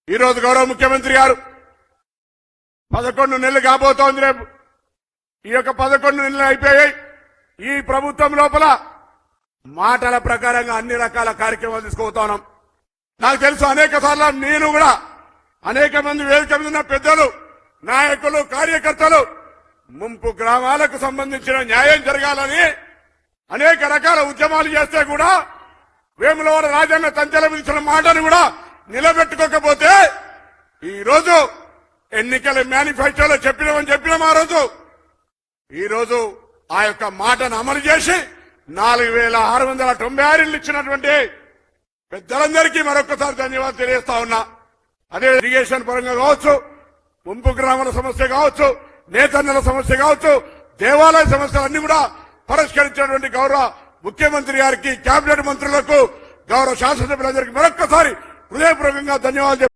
ఈ రోజు గౌరవ ముఖ్యమంత్రి గారు 11 నెలలు కాబోతోంది. రేపు ఈ యొక్క 11 నెలలు అయిపోయాయి. ఈ ప్రభుత్వం లోపల మాటల ప్రకారంగా అన్ని రకాల కార్యక్రమాలు తీసుకుపోతున్నాం. నాకు తెలుసు అనేక సార్లు నేను కూడా అనేక మంది వేదిక మీద ఉన్న పెద్దలు, నాయకులు, కార్యకర్తలు ముంపు గ్రామాలకు సంబంధించిన న్యాయం జరగాలని అనేక రకాల ఉద్యమాలు చేస్తే కూడా వేములవాడ రాజ్యాంగ తంచెల విధించిన మాటను కూడా నిలబెట్టుకోకపోతే ఈ రోజు ఎన్నికల మేనిఫెస్టోలో చెప్పినాం ఆ రోజు. ఈ రోజు ఆ యొక్క మాటను అమలు చేసి 4696 ఇళ్లు ఇచ్చినటువంటి పెద్దలందరికీ మరొకసారి ధన్యవాదాలు తెలియజేస్తా ఉన్నా. అదే ఇరిగేషన్ పరంగా కావచ్చు, ముంపు గ్రామాల సమస్య కావచ్చు, నేతన్నల సమస్య కావచ్చు, దేవాలయ సమస్యలన్నీ కూడా పరిష్కరించినటువంటి గౌరవ ముఖ్యమంత్రి గారికి, కేబినెట్ మంత్రులకు, గౌరవ శాసనసభ్యులందరికీ మరొక్కసారి హృదయపూర్వకంగా ధన్యవాదాలు.